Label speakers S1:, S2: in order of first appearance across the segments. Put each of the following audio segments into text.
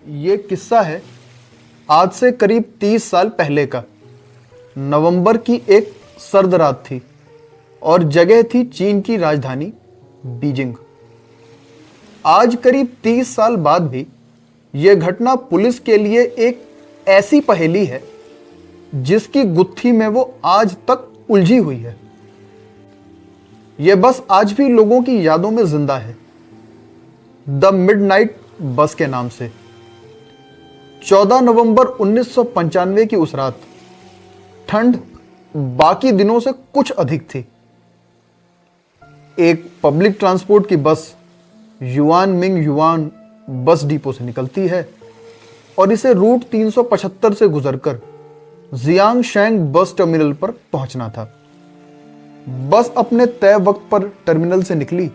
S1: ये किस्सा है आज से करीब 30 साल पहले का। नवंबर की एक सर्द रात थी और जगह थी चीन की राजधानी बीजिंग। आज करीब 30 साल बाद भी यह घटना पुलिस के लिए एक ऐसी पहेली है जिसकी गुत्थी में वो आज तक उलझी हुई है। यह बस आज भी लोगों की यादों में जिंदा है, द मिडनाइट बस के नाम से। 14 नवंबर 1995 की उस रात ठंड बाकी दिनों से कुछ अधिक थी। एक पब्लिक ट्रांसपोर्ट की बस yuan Ming yuan bus depot से निकलती है और इसे रूट 375 से गुजरकर जियांग शेंग बस टर्मिनल पर पहुंचना था। बस अपने तय वक्त पर टर्मिनल से निकली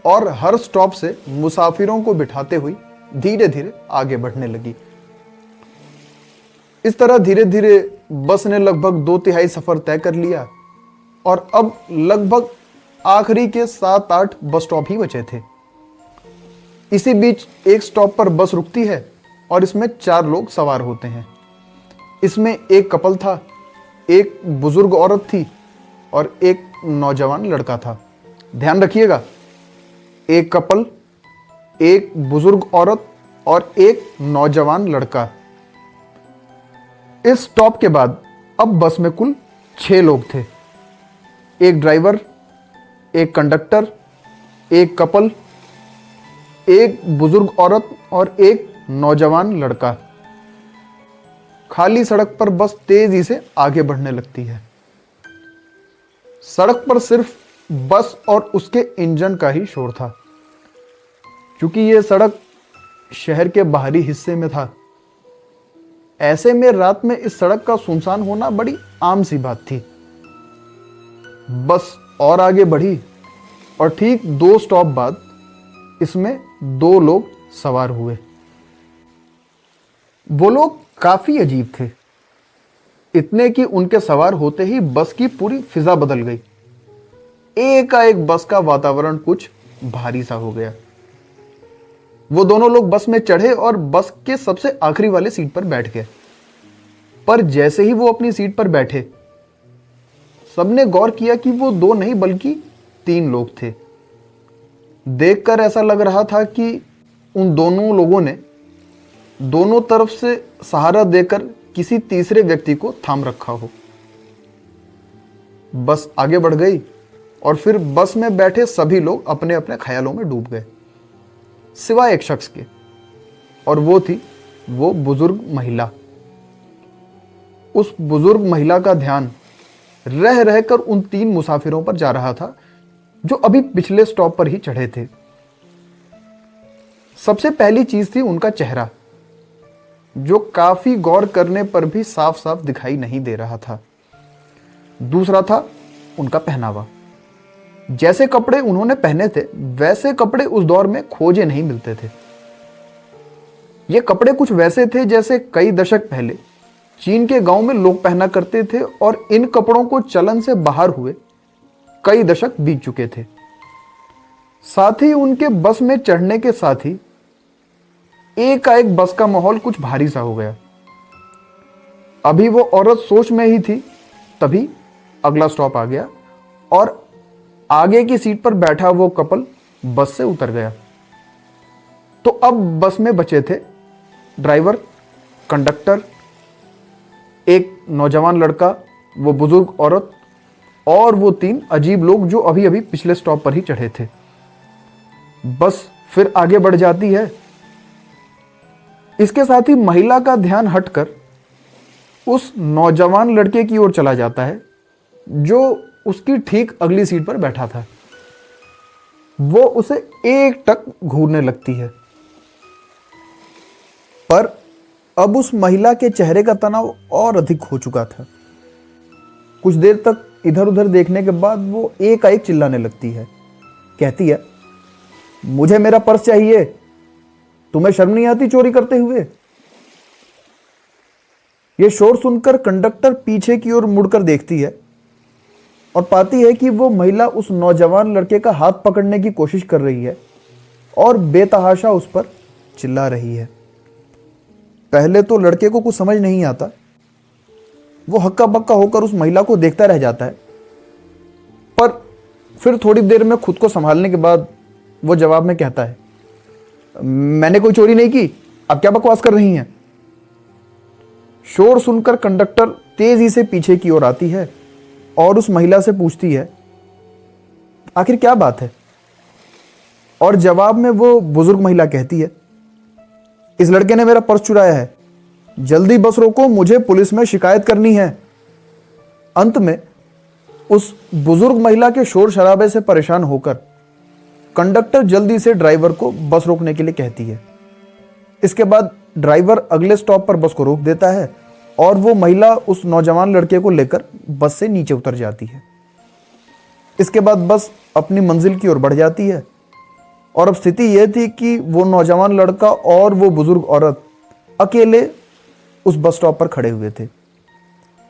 S1: और हर स्टॉप से मुसाफिरों को बिठाते हुई धीरे धीरे आगे बढ़ने लगी। इस तरह धीरे धीरे बस ने लगभग 2/3 सफर तय कर लिया और अब लगभग आखिरी के 7-8 बस स्टॉप ही बचे थे। इसी बीच एक स्टॉप पर बस रुकती है और इसमें 4 लोग सवार होते हैं। इसमें एक कपल था, एक बुजुर्ग औरत थी और एक नौजवान लड़का था। ध्यान रखिएगा, एक कपल, एक बुजुर्ग औरत और एक नौजवान लड़का। इस स्टॉप के बाद अब बस में कुल 6 लोग थे। एक ड्राइवर, एक कंडक्टर, एक कपल, एक बुजुर्ग औरत और एक नौजवान लड़का। खाली सड़क पर बस तेजी से आगे बढ़ने लगती है। सड़क पर सिर्फ बस और उसके इंजन का ही शोर था। क्योंकि यह सड़क शहर के बाहरी हिस्से में था, ऐसे में रात में इस सड़क का सुनसान होना बड़ी आम सी बात थी। बस और आगे बढ़ी और ठीक 2 स्टॉप बाद इसमें 2 लोग सवार हुए। वो लोग काफी अजीब थे, इतने कि उनके सवार होते ही बस की पूरी फिजा बदल गई। एकाएक बस का वातावरण कुछ भारी सा हो गया। वो दोनों लोग बस में चढ़े और बस के सबसे आखिरी वाले सीट पर बैठ गए। पर जैसे ही वो अपनी सीट पर बैठे, सबने गौर किया कि वो 2 नहीं बल्कि 3 लोग थे। देखकर ऐसा लग रहा था कि उन दोनों लोगों ने दोनों तरफ से सहारा देकर किसी तीसरे व्यक्ति को थाम रखा हो। बस आगे बढ़ गई और फिर बस में बैठे सभी लोग अपने अपने ख्यालों में डूब गए, सिवाय एक शख्स के, और वो थी वो बुजुर्ग महिला। उस बुजुर्ग महिला का ध्यान रह रहकर उन 3 मुसाफिरों पर जा रहा था जो अभी पिछले स्टॉप पर ही चढ़े थे। सबसे पहली चीज थी उनका चेहरा, जो काफी गौर करने पर भी साफ साफ दिखाई नहीं दे रहा था। दूसरा था उनका पहनावा। जैसे कपड़े उन्होंने पहने थे वैसे कपड़े उस दौर में खोजे नहीं मिलते थे। ये कपड़े कुछ वैसे थे जैसे कई दशक पहले चीन के गांव में लोग पहना करते थे और इन कपड़ों को चलन से बाहर हुए कई दशक बीत चुके थे। साथ ही उनके बस में चढ़ने के साथ ही एकाएक बस का माहौल कुछ भारी सा हो गया। अभी वो औरत सोच में ही थी, तभी अगला स्टॉप आ गया और आगे की सीट पर बैठा वो कपल बस से उतर गया। तो अब बस में बचे थे ड्राइवर, कंडक्टर, एक नौजवान लड़का, वो बुजुर्ग औरत और वो 3 अजीब लोग जो अभी अभी पिछले स्टॉप पर ही चढ़े थे। बस फिर आगे बढ़ जाती है। इसके साथ ही महिला का ध्यान हटकर उस नौजवान लड़के की ओर चला जाता है जो उसकी ठीक अगली सीट पर बैठा था। वो उसे एकटक घूरने लगती है। पर अब उस महिला के चेहरे का तनाव और अधिक हो चुका था। कुछ देर तक इधर उधर देखने के बाद वो एकाएक चिल्लाने लगती है। कहती है, मुझे मेरा पर्स चाहिए, तुम्हें शर्म नहीं आती चोरी करते हुए? यह शोर सुनकर कंडक्टर पीछे की ओर मुड़कर देखती है और पाती है कि वो महिला उस नौजवान लड़के का हाथ पकड़ने की कोशिश कर रही है और बेतहाशा उस पर चिल्ला रही है। पहले तो लड़के को कुछ समझ नहीं आता, वो हक्का बक्का होकर उस महिला को देखता रह जाता है। पर फिर थोड़ी देर में खुद को संभालने के बाद वो जवाब में कहता है, मैंने कोई चोरी नहीं की, आप क्या बकवास कर रही हैं। शोर सुनकर कंडक्टर तेजी से पीछे की ओर आती है और उस महिला से पूछती है, आखिर क्या बात है। और जवाब में वो बुजुर्ग महिला कहती है, इस लड़के ने मेरा पर्स चुराया है, जल्दी बस रोको, मुझे पुलिस में शिकायत करनी है। अंत में उस बुजुर्ग महिला के शोर शराबे से परेशान होकर कंडक्टर जल्दी से ड्राइवर को बस रोकने के लिए कहती है। इसके बाद ड्राइवर अगले स्टॉप पर बस को रोक देता है और वो महिला उस नौजवान लड़के को लेकर बस से नीचे उतर जाती है। इसके बाद बस अपनी मंजिल की ओर बढ़ जाती है और अब स्थिति यह थी कि वो नौजवान लड़का और वो बुजुर्ग औरत अकेले उस बस स्टॉप पर खड़े हुए थे।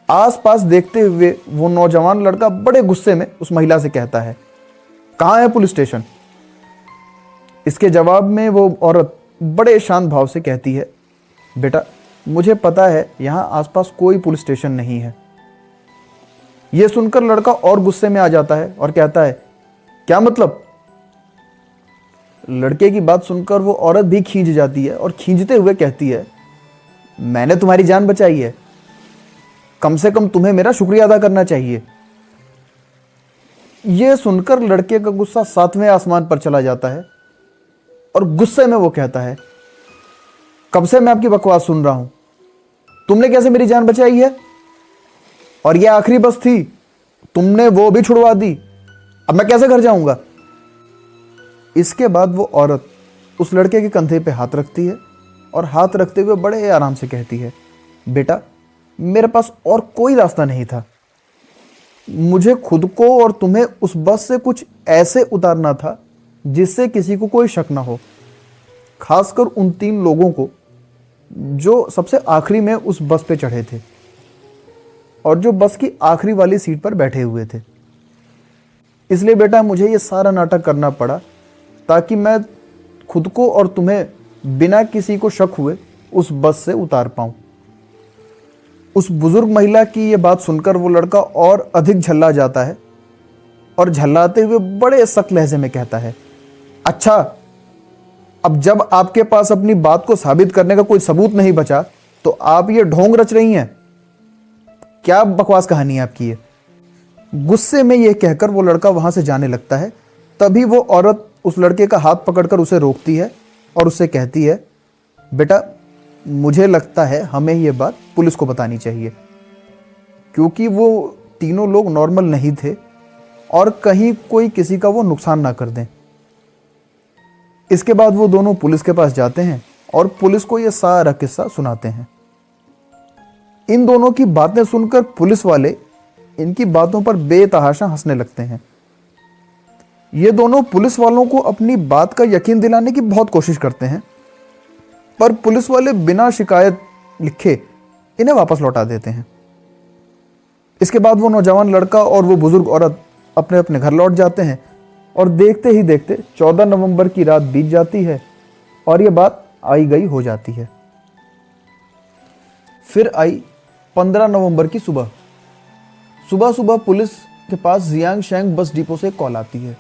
S1: आसपास देखते हुए वो नौजवान लड़का बड़े गुस्से में उस महिला से कहता है, कहाँ है पुलिस स्टेशन। इसके जवाब में वो औरत बड़े शांत भाव से कहती है, बेटा मुझे पता है यहाँ आसपास कोई पुलिस स्टेशन नहीं है। यह सुनकर लड़का और गुस्से में आ जाता है और कहता है, क्या मतलब। लड़के की बात सुनकर वो औरत भी खींच जाती है और खींचते हुए कहती है, मैंने तुम्हारी जान बचाई है, कम से कम तुम्हें मेरा शुक्रिया अदा करना चाहिए। यह सुनकर लड़के का गुस्सा 7वें आसमान पर चला जाता है और गुस्से में वो कहता है, कब से मैं आपकी बकवास सुन रहा हूं, तुमने कैसे मेरी जान बचाई है, और यह आखिरी बस थी, तुमने वो भी छुड़वा दी, अब मैं कैसे घर जाऊंगा। इसके बाद वो औरत उस लड़के के कंधे पे हाथ रखती है और हाथ रखते हुए बड़े आराम से कहती है, बेटा मेरे पास और कोई रास्ता नहीं था, मुझे खुद को और तुम्हें उस बस से कुछ ऐसे उतारना था जिससे किसी को कोई शक ना हो, खासकर उन 3 लोगों को जो सबसे आखिरी में उस बस पे चढ़े थे और जो बस की आखिरी वाली सीट पर बैठे हुए थे। इसलिए बेटा मुझे ये सारा नाटक करना पड़ा ताकि मैं खुद को और तुम्हें बिना किसी को शक हुए उस बस से उतार पाऊं। उस बुजुर्ग महिला की यह बात सुनकर वो लड़का और अधिक झल्ला जाता है और झल्लाते हुए बड़े सख्त लहजे में कहता है, अच्छा अब जब आपके पास अपनी बात को साबित करने का कोई सबूत नहीं बचा तो आप ये ढोंग रच रही हैं, क्या बकवास कहानी है आपकी ये। गुस्से में यह कहकर वो लड़का वहां से जाने लगता है। तभी वो औरत उस लड़के का हाथ पकड़कर उसे रोकती है और उससे कहती है, बेटा मुझे लगता है हमें यह बात पुलिस को बतानी चाहिए, क्योंकि वो तीनों लोग नॉर्मल नहीं थे और कहीं कोई किसी का वो नुकसान ना कर दें। इसके बाद वो दोनों पुलिस के पास जाते हैं और पुलिस को यह सारा किस्सा सुनाते हैं। इन दोनों की बातें सुनकर पुलिस वाले इनकी बातों पर बेतहाशा हंसने लगते हैं। ये दोनों पुलिस वालों को अपनी बात का यकीन दिलाने की बहुत कोशिश करते हैं, पर पुलिस वाले बिना शिकायत लिखे इन्हें वापस लौटा देते हैं। इसके बाद वो नौजवान लड़का और वो बुजुर्ग औरत अपने अपने घर लौट जाते हैं और देखते ही देखते 14 नवंबर की रात बीत जाती है और ये बात आई गई हो जाती है। फिर आई 15 नवंबर की सुबह। सुबह सुबह पुलिस के पास जियांग शैंग बस डिपो से कॉल आती है।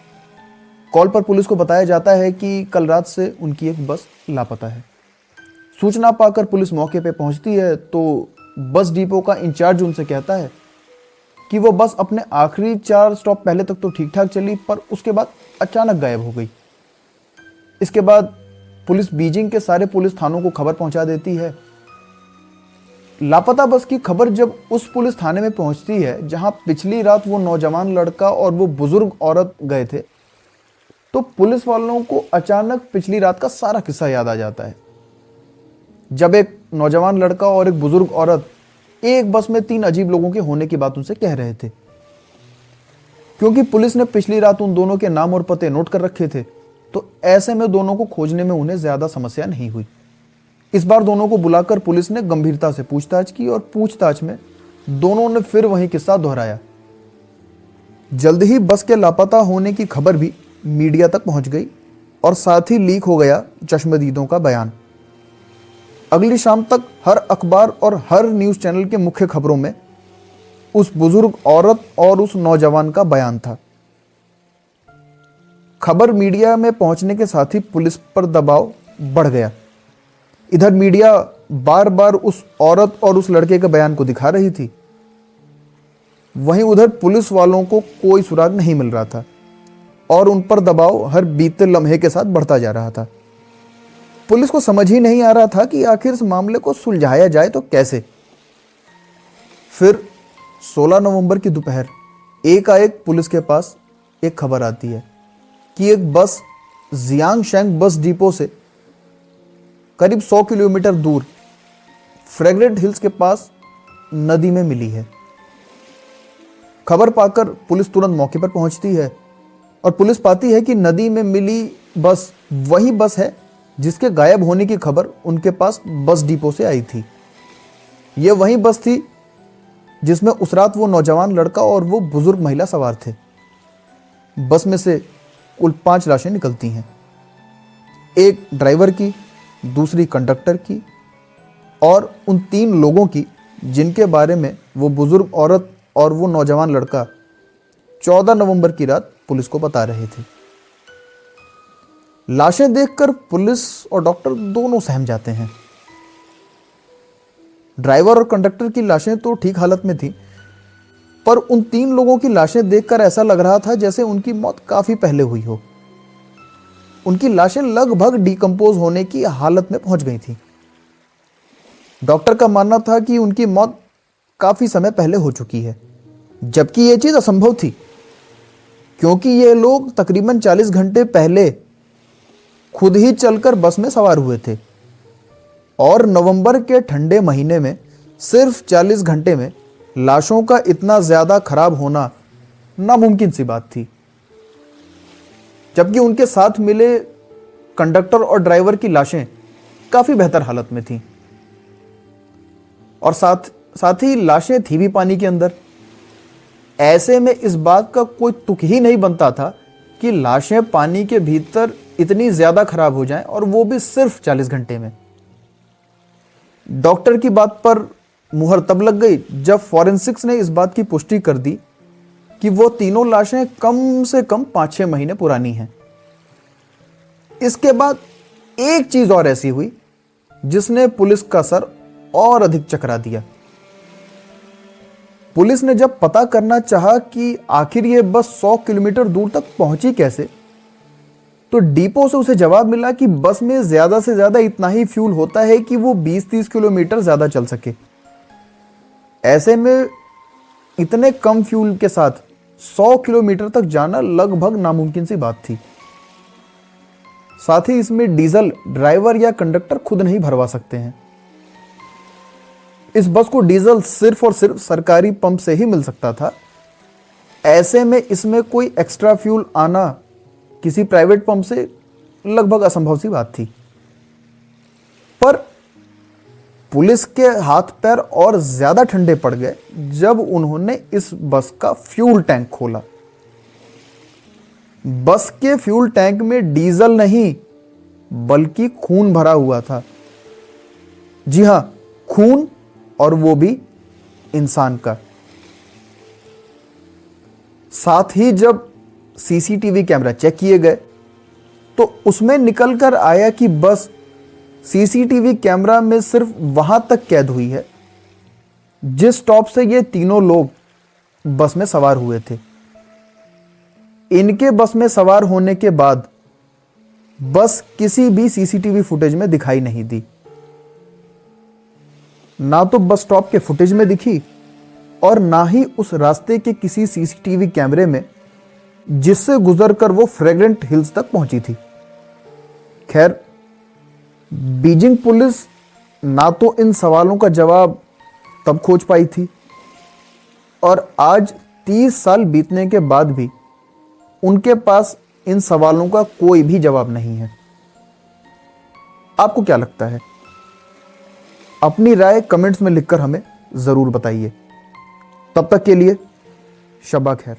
S1: कॉल पर पुलिस को बताया जाता है कि कल रात से उनकी एक बस लापता है। सूचना पाकर पुलिस मौके पे पहुंचती है तो बस डिपो का इंचार्ज उनसे कहता है कि वो बस अपने आखिरी 4 स्टॉप पहले तक तो ठीक ठाक चली, पर उसके बाद अचानक गायब हो गई। इसके बाद पुलिस बीजिंग के सारे पुलिस थानों को खबर पहुंचा देती है। लापता बस की खबर जब उस पुलिस थाने में पहुंचती है जहां पिछली रात वो नौजवान लड़का और वो बुजुर्ग औरत गए थे, तो पुलिस वालों को अचानक पिछली रात का सारा किस्सा याद आ जाता है, जब एक नौजवान लड़का और एक बुजुर्ग औरत एक बस में 3 अजीब लोगों के होने की बात उनसे कह रहे थे। क्योंकि पुलिस ने पिछली रात उन दोनों के नाम और पते नोट कर रखे थे, तो ऐसे में दोनों को खोजने में उन्हें ज्यादा समस्या नहीं हुई। इस बार दोनों को बुलाकर पुलिस ने गंभीरता से पूछताछ की और पूछताछ में दोनों ने फिर वही किस्सा दोहराया। जल्द ही बस के लापता होने की खबर भी मीडिया तक पहुंच गई और साथ ही लीक हो गया चश्मदीदों का बयान। अगली शाम तक हर अखबार और हर न्यूज़ चैनल के मुख्य खबरों में उस बुजुर्ग औरत और उस नौजवान का बयान था। खबर मीडिया में पहुंचने के साथ ही पुलिस पर दबाव बढ़ गया। इधर मीडिया बार बार उस औरत और उस लड़के के बयान को दिखा रही थी, वहीं उधर पुलिस वालों को कोई सुराग नहीं मिल रहा था और उन पर दबाव हर बीते लम्हे के साथ बढ़ता जा रहा था। पुलिस को समझ ही नहीं आ रहा था कि आखिर इस मामले को सुलझाया जाए तो कैसे। फिर 16 नवंबर की दोपहर एकाएक पुलिस के पास एक खबर आती है कि एक बस जियांगशैंग बस डिपो से करीब 100 किलोमीटर दूर फ्रेग्रेंट हिल्स के पास नदी में मिली है। खबर पाकर पुलिस तुरंत मौके पर पहुंचती है और पुलिस पाती है कि नदी में मिली बस वही बस है जिसके गायब होने की खबर उनके पास बस डिपो से आई थी। यह वही बस थी जिसमें उस रात वो नौजवान लड़का और वो बुजुर्ग महिला सवार थे। बस में से कुल 5 लाशें निकलती हैं, एक ड्राइवर की, दूसरी कंडक्टर की और उन 3 लोगों की जिनके बारे में वो बुजुर्ग औरत और वो नौजवान लड़का 14 नवंबर की रात पुलिस को बता रहे थे। लाशें देखकर पुलिस और डॉक्टर दोनों सहम जाते हैं। ड्राइवर और कंडक्टर की लाशें तो ठीक हालत में थी, पर उन 3 लोगों की लाशें देखकर ऐसा लग रहा था जैसे उनकी मौत काफी पहले हुई हो। उनकी लाशें लगभग डिकम्पोज होने की हालत में पहुंच गई थी। डॉक्टर का मानना था कि उनकी मौत काफी समय पहले हो चुकी है, जबकि यह चीज असंभव थी क्योंकि ये लोग तकरीबन 40 घंटे पहले खुद ही चलकर बस में सवार हुए थे और नवंबर के ठंडे महीने में सिर्फ 40 घंटे में लाशों का इतना ज्यादा खराब होना नामुमकिन सी बात थी। जबकि उनके साथ मिले कंडक्टर और ड्राइवर की लाशें काफी बेहतर हालत में थीं और साथ ही लाशें थी भी पानी के अंदर। ऐसे में इस बात का कोई तुक ही नहीं बनता था कि लाशें पानी के भीतर इतनी ज्यादा खराब हो जाएं और वो भी सिर्फ 40 घंटे में। डॉक्टर की बात पर मुहर तब लग गई जब फॉरेंसिक्स ने इस बात की पुष्टि कर दी कि वो तीनों लाशें कम से कम 5-6 महीने पुरानी हैं। इसके बाद एक चीज और ऐसी हुई जिसने पुलिस का सर और अधिक चकरा दिया। पुलिस ने जब पता करना चाहा कि आखिर ये बस 100 किलोमीटर दूर तक पहुंची कैसे, तो डिपो से उसे जवाब मिला कि बस में ज्यादा से ज्यादा इतना ही फ्यूल होता है कि वो 20-30 किलोमीटर ज्यादा चल सके। ऐसे में इतने कम फ्यूल के साथ 100 किलोमीटर तक जाना लगभग नामुमकिन सी बात थी। साथ ही इसमें डीजल ड्राइवर या कंडक्टर खुद नहीं भरवा सकते हैं। इस बस को डीजल सिर्फ और सिर्फ सरकारी पंप से ही मिल सकता था। ऐसे में इसमें कोई एक्स्ट्रा फ्यूल आना किसी प्राइवेट पंप से लगभग असंभव सी बात थी। पर पुलिस के हाथ पैर और ज्यादा ठंडे पड़ गए जब उन्होंने इस बस का फ्यूल टैंक खोला। बस के फ्यूल टैंक में डीजल नहीं बल्कि खून भरा हुआ था। जी हां, खून, और वो भी इंसान का। साथ ही जब सीसीटीवी कैमरा चेक किए गए तो उसमें निकल कर आया कि बस सीसीटीवी कैमरा में सिर्फ वहां तक कैद हुई है जिस स्टॉप से ये तीनों लोग बस में सवार हुए थे। इनके बस में सवार होने के बाद बस किसी भी सीसीटीवी फुटेज में दिखाई नहीं दी। ना तो बस स्टॉप के फुटेज में दिखी और ना ही उस रास्ते के किसी सीसीटीवी कैमरे में जिससे गुजरकर वो फ्रेग्रेंट हिल्स तक पहुंची थी। खैर, बीजिंग पुलिस ना तो इन सवालों का जवाब तब खोज पाई थी और आज 30 साल बीतने के बाद भी उनके पास इन सवालों का कोई भी जवाब नहीं है। आपको क्या लगता है? अपनी राय कमेंट्स में लिखकर हमें जरूर बताइए। तब तक के लिए शब्बा खैर।